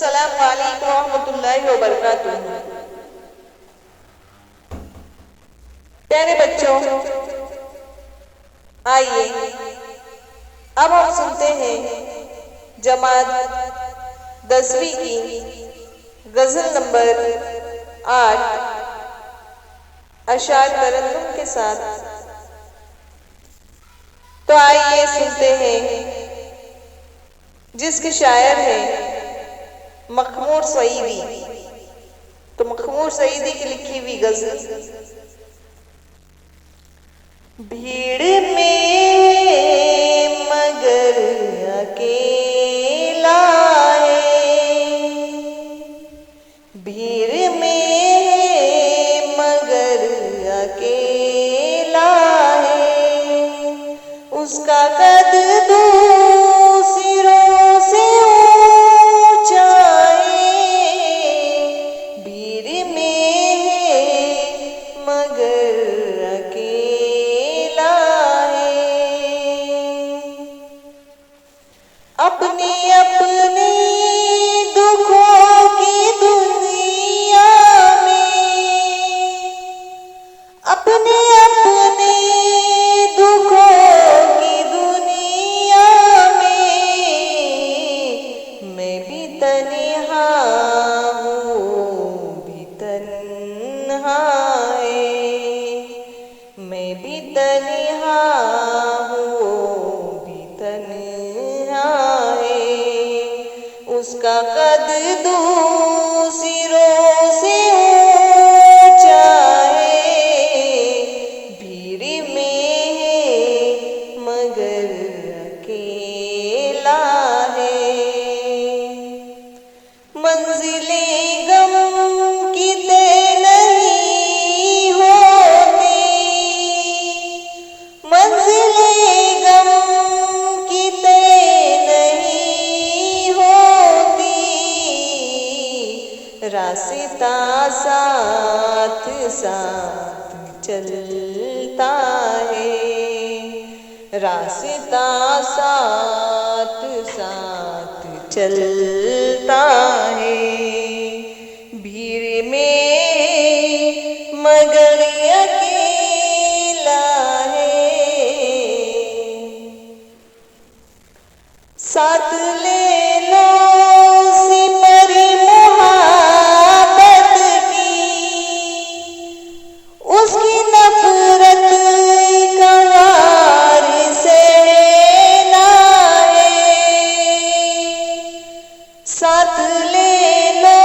अस्सलाम वालेकुम रहमतुल्लाहि व बरकातुहू। प्यारे बच्चों, आइए अब हम सुनते हैं जमात 10वीं की गजल नंबर 8 अशार तरन्नुम के साथ। तो आइए सुनते हैं, जिसके शायर हैं मखमूर सईदी। तो मखमूर सईदी की लिखी हुई गजल। भीड़ में मगर अकेला है, भीड़ में मगर अकेला है, उसका कद दूसरों से ऊंचा है, भीड़ में मगर अकेला है। अपने अपने दुखों की दुनिया में, अपने अपने दुखों की दुनिया में, मैं भी तन्हा हूँ भी तन्हा है, मैं भी तन्हा हूँ भी तन्हा है, उसका कद दूसरों से ऊंचा है, भीड़ में है मगर अकेला है। मंजिलें गम की तय नहीं होती, मंजिलें गम की तय नहीं होती, रास्ता साथ साथ चलता है, रास्ता साथ साथ चलता है, भीड़ में मगर अकेला है। साथ ले लो सिमरी मोहब्बत की, उसकी नफरत का वार सहना है, साथ ले लो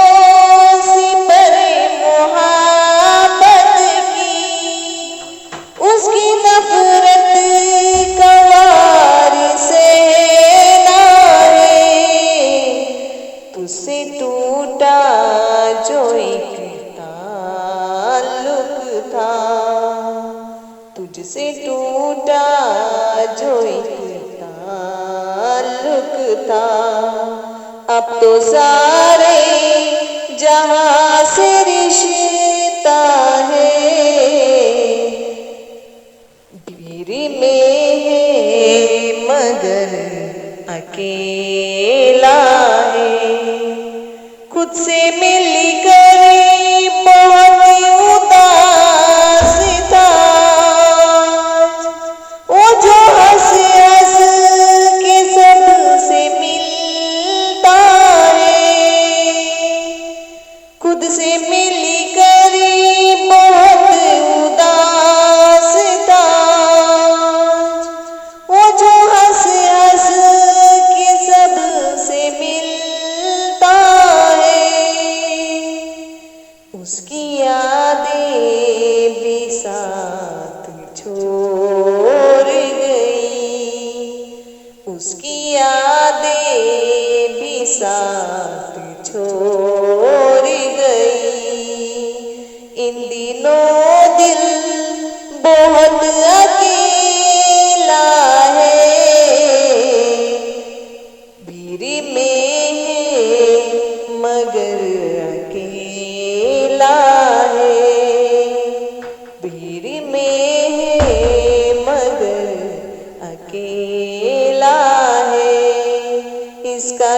सिमरी मोहब्बत की, उसकी नफरत का वार सहना है, तुझसे टूटा जो एक ताल्लुक था, तुझसे टूटा जो एक ताल्लुक था, अब तो सारे जहां से रिश्ता है, भीड़ में है मगर अकेला है, खुद से मिलकर बहुत उदास था, वो जो हंस हंस के सबसे मिलता है, खुद से मिलकर बहुत उदास था, वो जो हंस हंस के सबसे मिलता है, उसकी यादें भी साथ छोड़ गई, उसकी यादें भी साथ छोड़ गई, इन दिनों दिल बहुत अकेला है, भीड़ में